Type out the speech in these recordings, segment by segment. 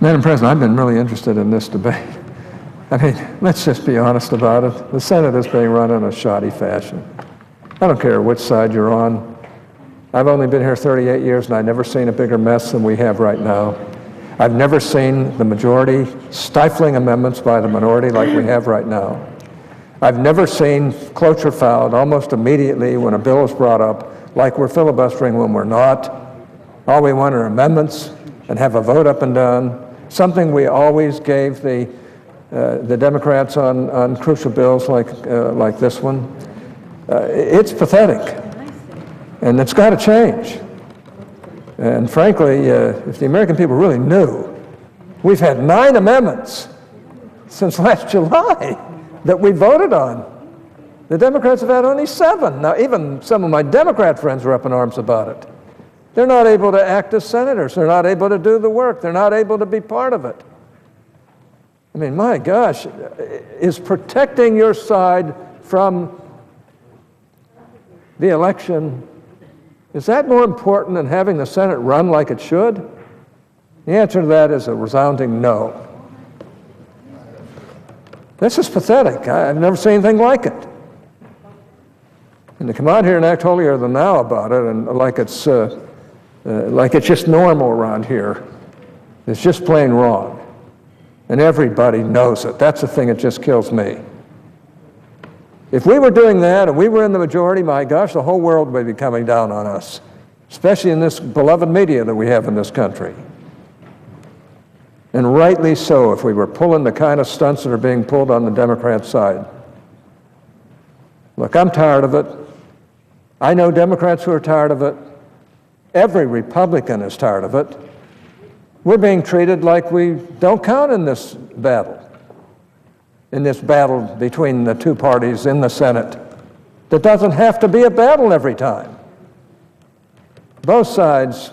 Madam President, I've been really interested in this debate. I mean, let's just be honest about it. The Senate is being run in a shoddy fashion. I don't care which side you're on. I've only been here 38 years and I've never seen a bigger mess than we have right now. I've never seen the majority stifling amendments by the minority like we have right now. I've never seen cloture fouled almost immediately when a bill is brought up like we're filibustering when we're not. All we want are amendments and have a vote up and down, something we always gave the Democrats on crucial bills like this one. It's pathetic, and it's got to change. And frankly, if the American people really knew, we've had 9 amendments since last July that we voted on. The Democrats have had only 7. Now, even some of my Democrat friends are up in arms about it. They're not able to act as senators. They're not able to do the work. They're not able to be part of it. I mean, my gosh, is protecting your side from the election, is that more important than having the Senate run like it should? The answer to that is a resounding no. This is pathetic. I've never seen anything like it. And to come out here and act holier than thou about it, and like it's just normal around here, is just plain wrong. And everybody knows it. That's the thing that just kills me. If we were doing that and we were in the majority, my gosh, the whole world would be coming down on us, especially in this beloved media that we have in this country. And rightly so, if we were pulling the kind of stunts that are being pulled on the Democrat side. Look, I'm tired of it. I know Democrats who are tired of it. Every Republican is tired of it. We're being treated like we don't count in this battle between the two parties in the Senate. That doesn't have to be a battle every time. Both sides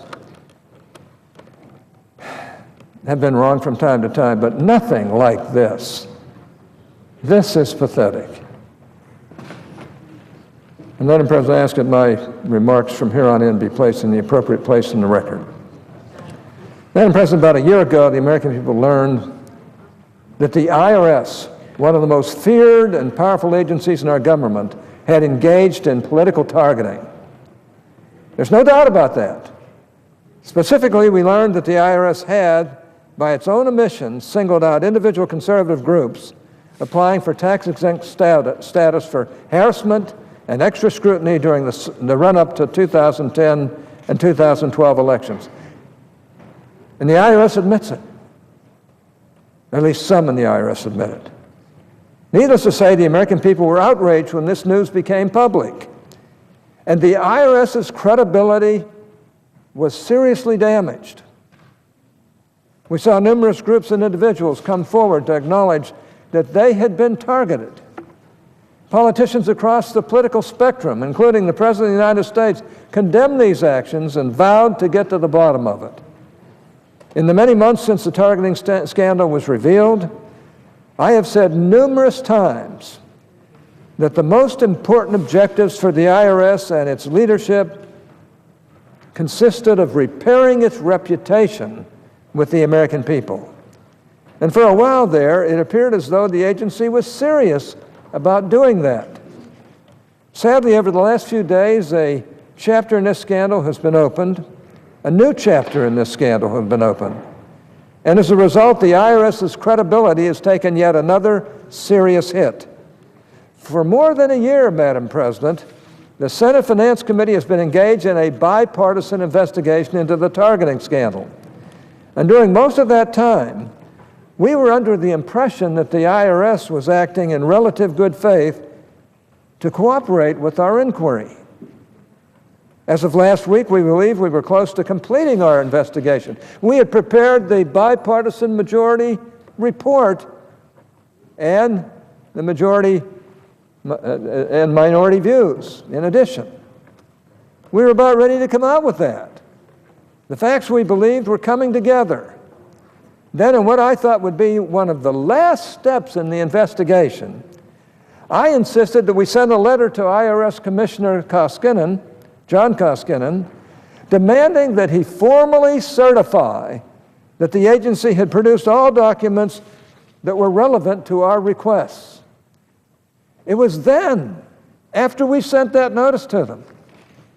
have been wrong from time to time, but nothing like this. This is pathetic. And Madam President, I ask that my remarks from here on in be placed in the appropriate place in the record. Madam President, about a year ago, the American people learned that the IRS, one of the most feared and powerful agencies in our government, had engaged in political targeting. There's no doubt about that. Specifically, we learned that the IRS had, by its own admission, singled out individual conservative groups applying for tax-exempt status for harassment and extra scrutiny during the run-up to 2010 and 2012 elections. And the IRS admits it. At least some in the IRS admit it. Needless to say, the American people were outraged when this news became public. And the IRS's credibility was seriously damaged. We saw numerous groups and individuals come forward to acknowledge that they had been targeted. Politicians across the political spectrum, including the President of the United States, condemned these actions and vowed to get to the bottom of it. In the many months since the targeting scandal was revealed, I have said numerous times that the most important objectives for the IRS and its leadership consisted of repairing its reputation with the American people. And for a while there, it appeared as though the agency was serious about doing that. Sadly, over the last few days, a chapter in this scandal has been opened. A new chapter in this scandal has been opened. And as a result, the IRS's credibility has taken yet another serious hit. For more than a year, Madam President, the Senate Finance Committee has been engaged in a bipartisan investigation into the targeting scandal. And during most of that time, we were under the impression that the IRS was acting in relative good faith to cooperate with our inquiry. As of last week, we believe we were close to completing our investigation. We had prepared the bipartisan majority report and the majority and minority views in addition. We were about ready to come out with that. The facts we believed were coming together. Then, in what I thought would be one of the last steps in the investigation, I insisted that we send a letter to IRS Commissioner John Koskinen, demanding that he formally certify that the agency had produced all documents that were relevant to our requests. It was then, after we sent that notice to them,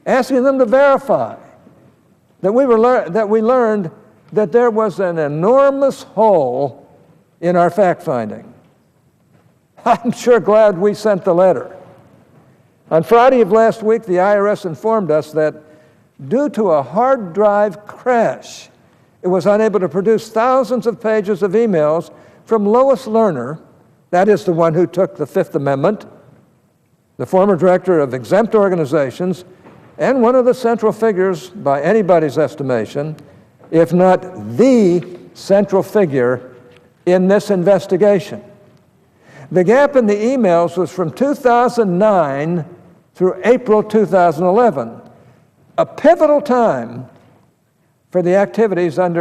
asking them to verify, that we learned that there was an enormous hole in our fact-finding. I'm sure glad we sent the letter. On Friday of last week, the IRS informed us that due to a hard drive crash, it was unable to produce thousands of pages of emails from Lois Lerner, that is the one who took the Fifth Amendment, the former director of exempt organizations, and one of the central figures by anybody's estimation, if not the central figure in this investigation. The gap in the emails was from 2009 through April 2011, a pivotal time for the activities in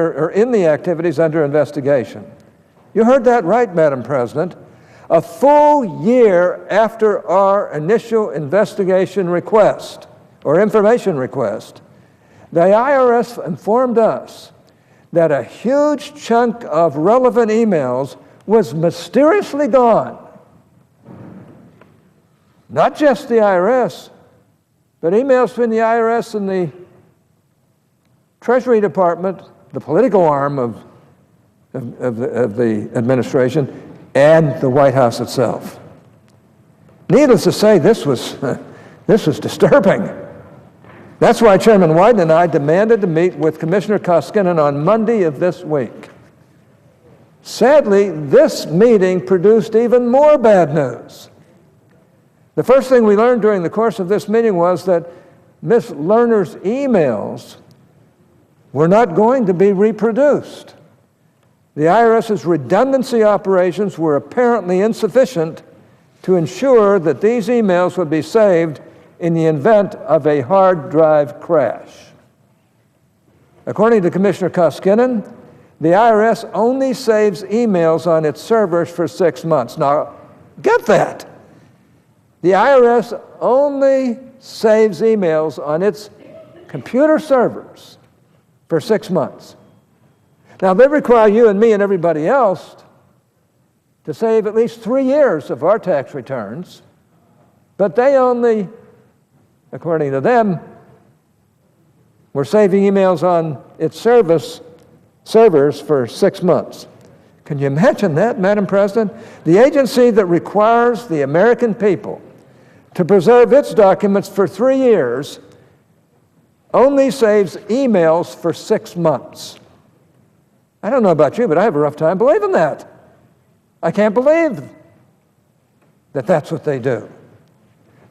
the activities under investigation. You heard that right, Madam President. A full year after our initial investigation request, or information request, the IRS informed us that a huge chunk of relevant emails was mysteriously gone. Not just the IRS, but emails between the IRS and the Treasury Department, the political arm of the administration, and the White House itself. Needless to say, this was disturbing. That's why Chairman Wyden and I demanded to meet with Commissioner Koskinen on Monday of this week. Sadly, this meeting produced even more bad news. The first thing we learned during the course of this meeting was that Ms. Lerner's emails were not going to be reproduced. The IRS's redundancy operations were apparently insufficient to ensure that these emails would be saved in the event of a hard drive crash. According to Commissioner Koskinen, the IRS only saves emails on its servers for 6 months. Now, get that. The IRS only saves emails on its computer servers for 6 months. Now, they require you and me and everybody else to save at least 3 years of our tax returns, but they only, according to them, were saving emails on its servers for 6 months. Can you imagine that, Madam President? The agency that requires the American people to preserve its documents for 3 years only saves emails for 6 months. I don't know about you, but I have a rough time believing that. I can't believe that that's what they do.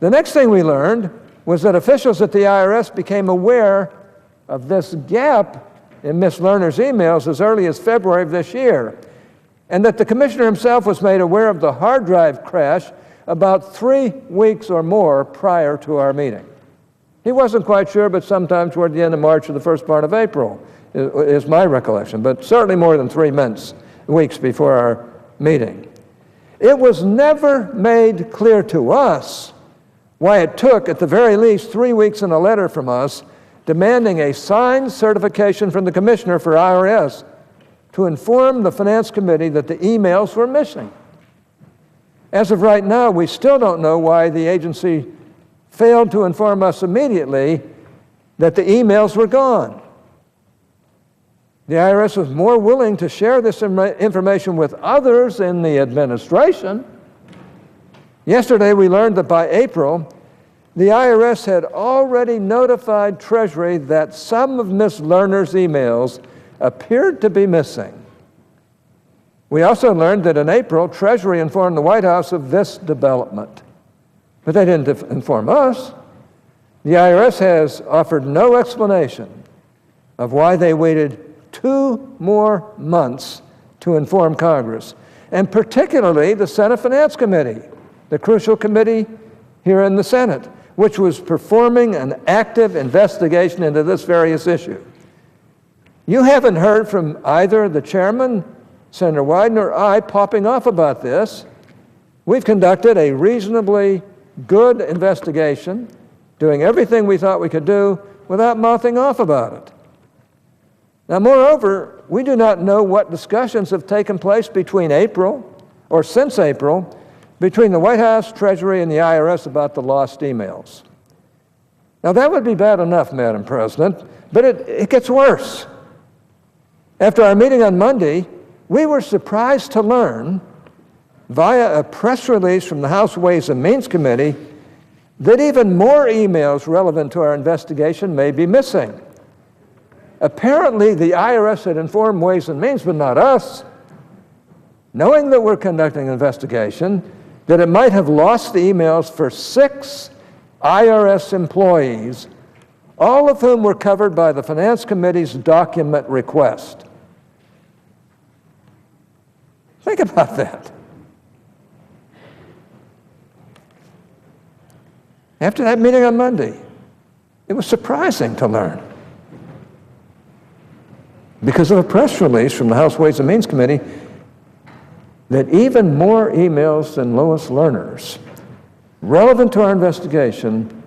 The next thing we learned was that officials at the IRS became aware of this gap in Ms. Lerner's emails as early as February of this year, and that the commissioner himself was made aware of the hard drive crash about 3 weeks or more prior to our meeting. He wasn't quite sure, but sometime toward the end of March or the first part of April is my recollection, but certainly more than 3 weeks before our meeting. It was never made clear to us why it took, at the very least, 3 weeks in a letter from us demanding a signed certification from the Commissioner for IRS to inform the Finance Committee that the emails were missing. As of right now, we still don't know why the agency failed to inform us immediately that the emails were gone. The IRS was more willing to share this information with others in the administration. Yesterday, we learned that by April, the IRS had already notified Treasury that some of Ms. Lerner's emails appeared to be missing. We also learned that in April, Treasury informed the White House of this development. But they didn't inform us. The IRS has offered no explanation of why they waited 2 more months to inform Congress, and particularly the Senate Finance Committee, the crucial committee here in the Senate, which was performing an active investigation into this various issue. You haven't heard from either the chairman, Senator Wyden, or I popping off about this. We've conducted a reasonably good investigation, doing everything we thought we could do without mouthing off about it. Now, moreover, we do not know what discussions have taken place between April, or since April, between the White House, Treasury, and the IRS about the lost emails. Now, that would be bad enough, Madam President, but it gets worse. After our meeting on Monday, we were surprised to learn, via a press release from the House Ways and Means Committee, that even more emails relevant to our investigation may be missing. Apparently, the IRS had informed Ways and Means, but not us, knowing that we're conducting an investigation, that it might have lost the emails for 6 IRS employees, all of whom were covered by the Finance Committee's document request. Think about that. After that meeting on Monday, it was surprising to learn, because of a press release from the House Ways and Means Committee, that even more emails than Lois Lerner's relevant to our investigation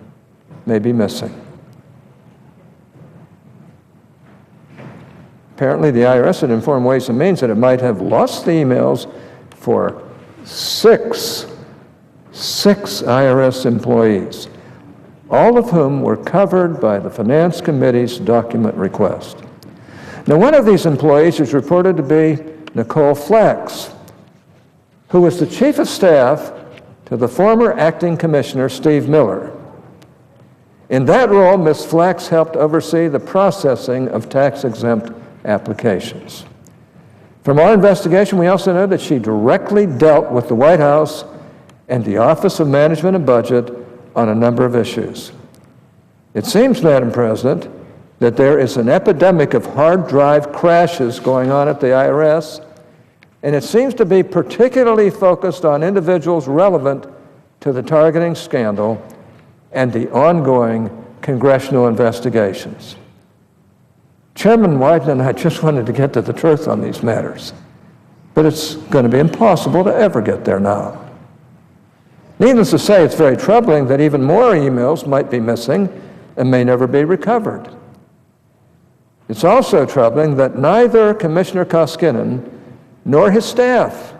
may be missing. Apparently, the IRS had informed Ways and Means that it might have lost the emails for 6 IRS employees, all of whom were covered by the Finance Committee's document request. Now, one of these employees is reported to be Nicole Flax, who was the chief of staff to the former acting commissioner, Steve Miller. In that role, Ms. Flax helped oversee the processing of tax-exempt applications. From our investigation, we also know that she directly dealt with the White House and the Office of Management and Budget on a number of issues. It seems, Madam President, that there is an epidemic of hard drive crashes going on at the IRS, and it seems to be particularly focused on individuals relevant to the targeting scandal and the ongoing congressional investigations. Chairman Wyden and I just wanted to get to the truth on these matters, but it's going to be impossible to ever get there now. Needless to say, it's very troubling that even more emails might be missing and may never be recovered. It's also troubling that neither Commissioner Koskinen nor his staff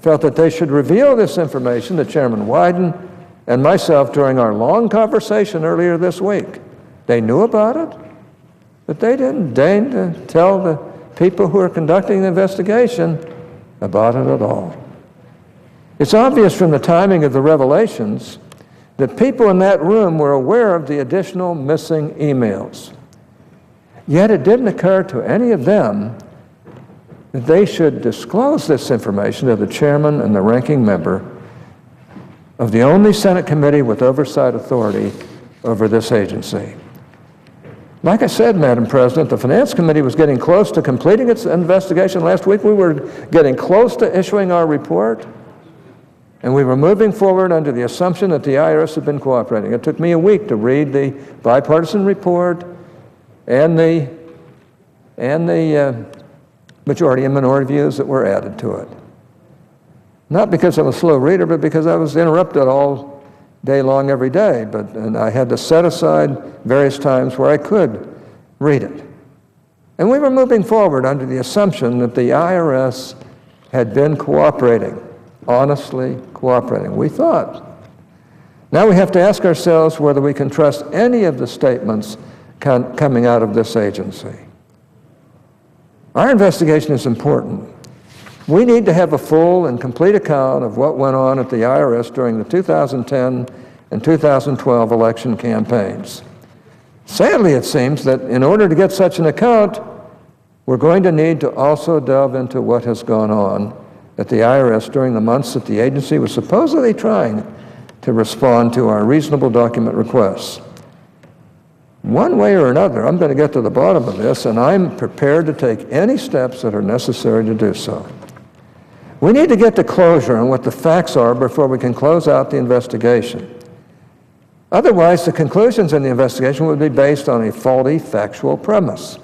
felt that they should reveal this information to Chairman Wyden and myself during our long conversation earlier this week. They knew about it, but they didn't deign to tell the people who are conducting the investigation about it at all. It's obvious from the timing of the revelations that people in that room were aware of the additional missing emails. Yet it didn't occur to any of them that they should disclose this information to the chairman and the ranking member of the only Senate committee with oversight authority over this agency. Like I said, Madam President, the Finance Committee was getting close to completing its investigation last week. We were getting close to issuing our report, and we were moving forward under the assumption that the IRS had been cooperating. It took me a week to read the bipartisan report and the majority and minority views that were added to it. Not because I'm a slow reader, but because I was interrupted all day long every day, and I had to set aside various times where I could read it. And we were moving forward under the assumption that the IRS had been cooperating, honestly cooperating, we thought. Now we have to ask ourselves whether we can trust any of the statements coming out of this agency. Our investigation is important. We need to have a full and complete account of what went on at the IRS during the 2010 and 2012 election campaigns. Sadly, it seems that in order to get such an account, we're going to need to also delve into what has gone on at the IRS during the months that the agency was supposedly trying to respond to our reasonable document requests. One way or another, I'm going to get to the bottom of this, and I'm prepared to take any steps that are necessary to do so. We need to get to closure on what the facts are before we can close out the investigation. Otherwise, the conclusions in the investigation would be based on a faulty factual premise.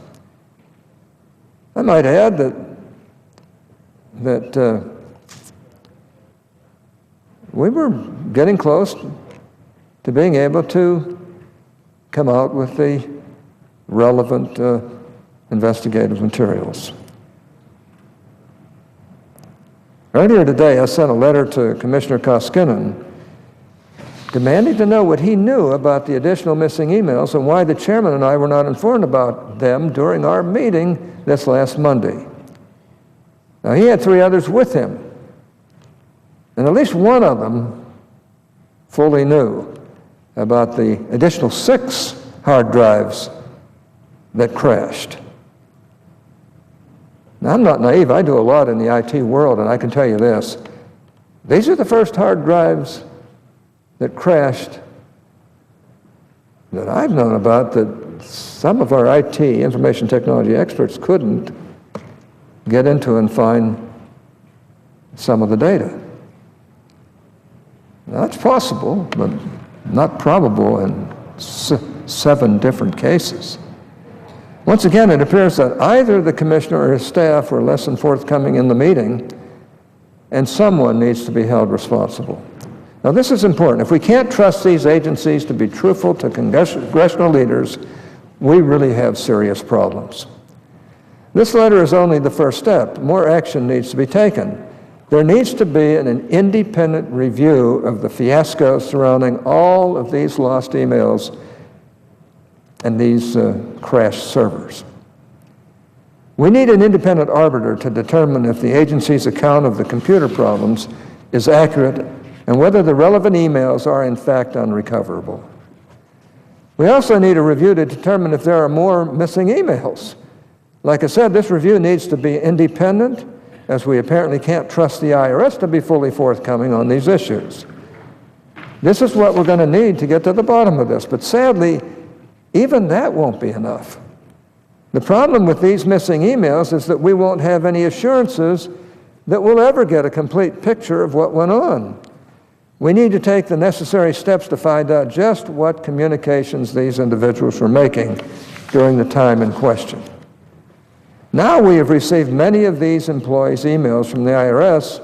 I might add that we were getting close to being able to come out with the relevant investigative materials. Earlier today, I sent a letter to Commissioner Koskinen demanding to know what he knew about the additional missing emails and why the chairman and I were not informed about them during our meeting this last Monday. Now, he had 3 others with him, and at least one of them fully knew about the additional 6 hard drives that crashed. Now, I'm not naive. I do a lot in the IT world, and I can tell you this. These are the first hard drives that crashed that I've known about that some of our IT, information technology experts, couldn't get into and find some of the data. Now, that's possible, but not probable in 7 different cases. Once again, it appears that either the commissioner or his staff were less than forthcoming in the meeting, and someone needs to be held responsible. Now, this is important. If we can't trust these agencies to be truthful to congressional leaders, we really have serious problems. This letter is only the first step. More action needs to be taken. There needs to be an independent review of the fiasco surrounding all of these lost emails and these crashed servers. We need an independent arbiter to determine if the agency's account of the computer problems is accurate and whether the relevant emails are in fact unrecoverable. We also need a review to determine if there are more missing emails. Like I said, this review needs to be independent, as we apparently can't trust the IRS to be fully forthcoming on these issues. This is what we're going to need to get to the bottom of this, but sadly, even that won't be enough. The problem with these missing emails is that we won't have any assurances that we'll ever get a complete picture of what went on. We need to take the necessary steps to find out just what communications these individuals were making during the time in question. Now we have received many of these employees' emails from the IRS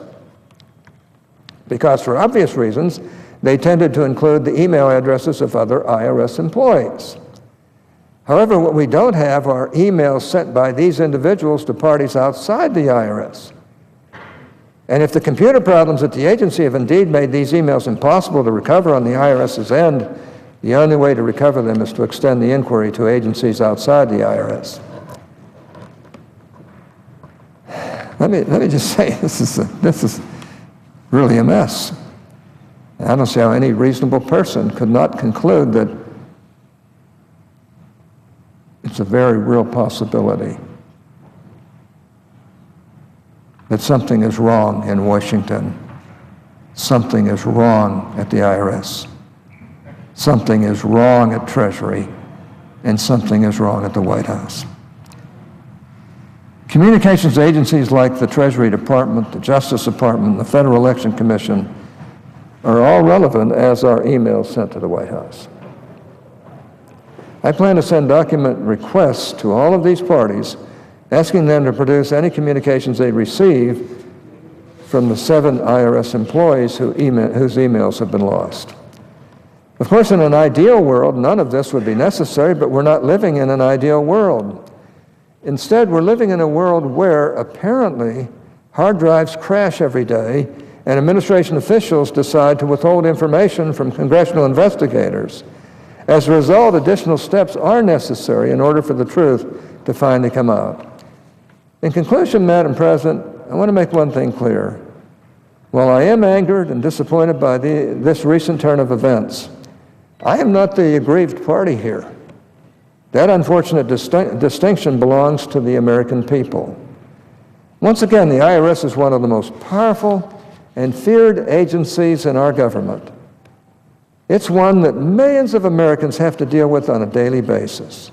because, for obvious reasons, they tended to include the email addresses of other IRS employees. However, what we don't have are emails sent by these individuals to parties outside the IRS. And if the computer problems at the agency have indeed made these emails impossible to recover on the IRS's end, the only way to recover them is to extend the inquiry to agencies outside the IRS. Let me just say, this is really a mess. I don't see how any reasonable person could not conclude that it's a very real possibility that something is wrong in Washington, something is wrong at the IRS, something is wrong at Treasury, and something is wrong at the White House. Communications agencies like the Treasury Department, the Justice Department, the Federal Election Commission are all relevant as are emails sent to the White House. I plan to send document requests to all of these parties, asking them to produce any communications they receive from the 7 IRS employees whose emails have been lost. Of course, in an ideal world, none of this would be necessary, but we're not living in an ideal world. Instead, we're living in a world where, apparently, hard drives crash every day, and administration officials decide to withhold information from congressional investigators. As a result, additional steps are necessary in order for the truth to finally come out. In conclusion, Madam President, I want to make one thing clear. While I am angered and disappointed by this recent turn of events, I am not the aggrieved party here. That unfortunate distinction belongs to the American people. Once again, the IRS is one of the most powerful and feared agencies in our government. It's one that millions of Americans have to deal with on a daily basis.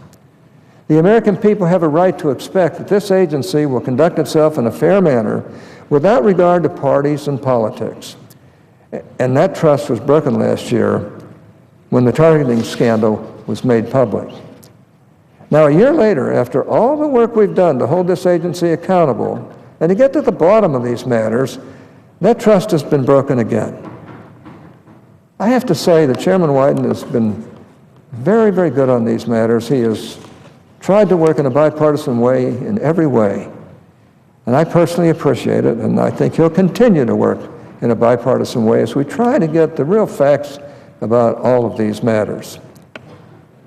The American people have a right to expect that this agency will conduct itself in a fair manner without regard to parties and politics. And that trust was broken last year when the targeting scandal was made public. Now, a year later, after all the work we've done to hold this agency accountable and to get to the bottom of these matters, that trust has been broken again. I have to say that Chairman Wyden has been very, very good on these matters. He has tried to work in a bipartisan way in every way. And I personally appreciate it, and I think he'll continue to work in a bipartisan way as we try to get the real facts about all of these matters.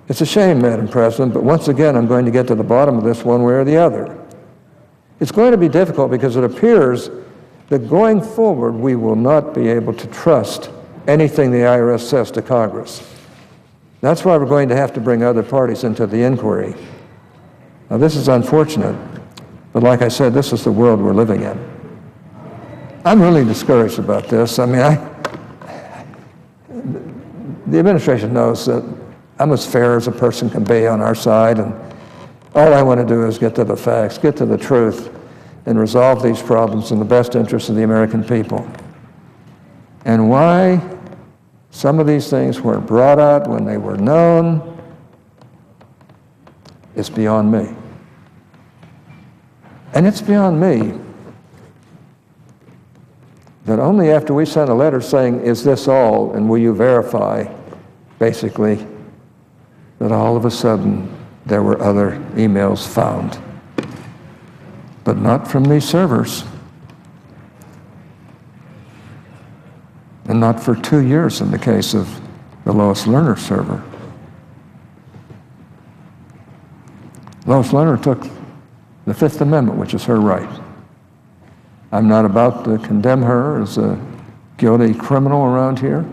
It's a shame, Madam President, but once again, I'm going to get to the bottom of this one way or the other. It's going to be difficult because it appears that going forward, we will not be able to trust anything the IRS says to Congress. That's why we're going to have to bring other parties into the inquiry. Now, this is unfortunate, but like I said, this is the world we're living in. I'm really discouraged about this. I mean, the administration knows that I'm as fair as a person can be on our side, and all I want to do is get to the facts, get to the truth, and resolve these problems in the best interest of the American people. And why some of these things weren't brought out when they were known is beyond me. And it's beyond me that only after we sent a letter saying, is this all, and will you verify, basically, that all of a sudden there were other emails found. But not from these servers. And not for 2 years in the case of the Lois Lerner server. Lois Lerner took the Fifth Amendment, which is her right. I'm not about to condemn her as a guilty criminal around here.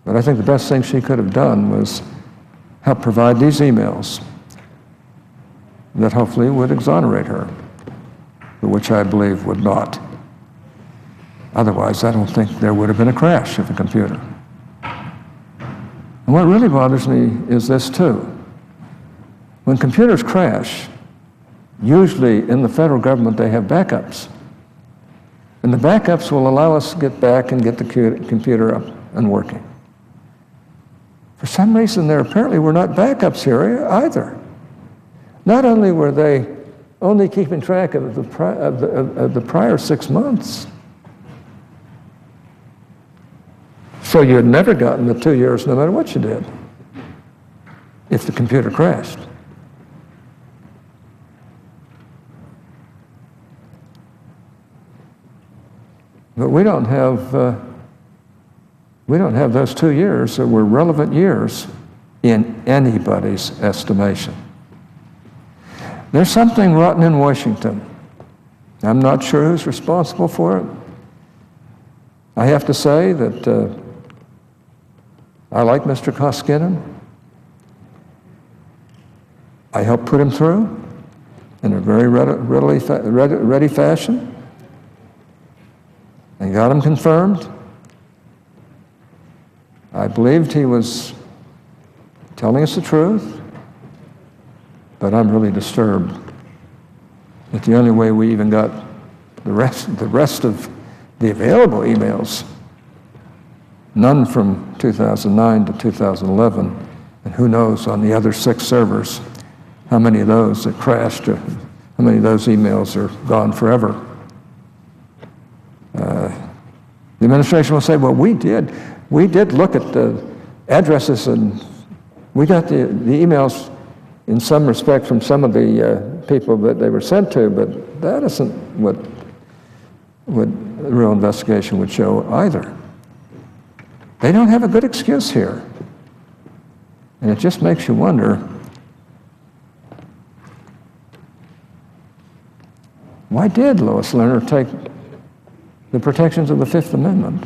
But I think the best thing she could have done was help provide these emails that hopefully would exonerate her, but which I believe would not. Otherwise, I don't think there would have been a crash of a computer. And what really bothers me is this too. When computers crash, usually in the federal government they have backups. And the backups will allow us to get back and get the computer up and working. For some reason, there apparently were not backups here either. Not only were they only keeping track of the prior 6 months, so you had never gotten the 2 years no matter what you did if the computer crashed. But we don't have those 2 years that were relevant years in anybody's estimation. There's something rotten in Washington. I'm not sure who's responsible for it. I have to say that I like Mr. Koskinen. I helped put him through in a very ready fashion and got him confirmed. I believed he was telling us the truth, but I'm really disturbed that the only way we even got the rest of the available emails, none from 2009 to 2011, and who knows on the other 6 servers how many of those that crashed or how many of those emails are gone forever. The administration will say, well, we did look at the addresses and we got the emails in some respect from some of the people that they were sent to, but that isn't what a real investigation would show either. They don't have a good excuse here. And it just makes you wonder, why did Lois Lerner take the protections of the Fifth Amendment?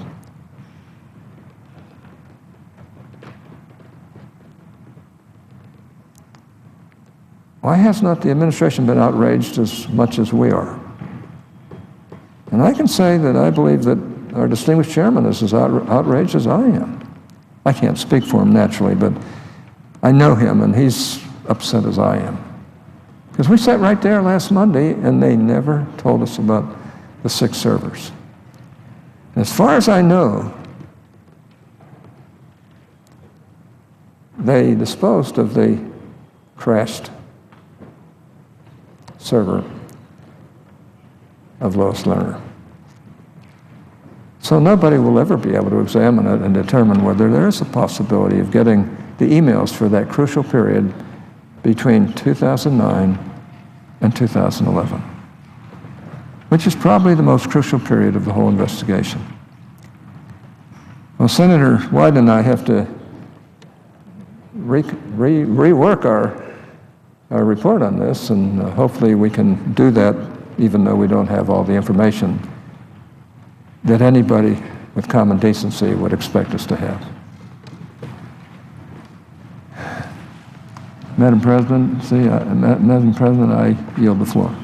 Why has not the administration been outraged as much as we are? And I can say that I believe that our distinguished chairman is as outraged as I am. I can't speak for him naturally, but I know him and he's upset as I am. Because we sat right there last Monday and they never told us about the 6 servers. And as far as I know, they disposed of the crashed server of Lois Lerner. So nobody will ever be able to examine it and determine whether there is a possibility of getting the emails for that crucial period between 2009 and 2011, which is probably the most crucial period of the whole investigation. Well, Senator Wyden and I have to rework our report on this, and hopefully we can do that even though we don't have all the information that anybody with common decency would expect us to have. Madam President, I yield the floor.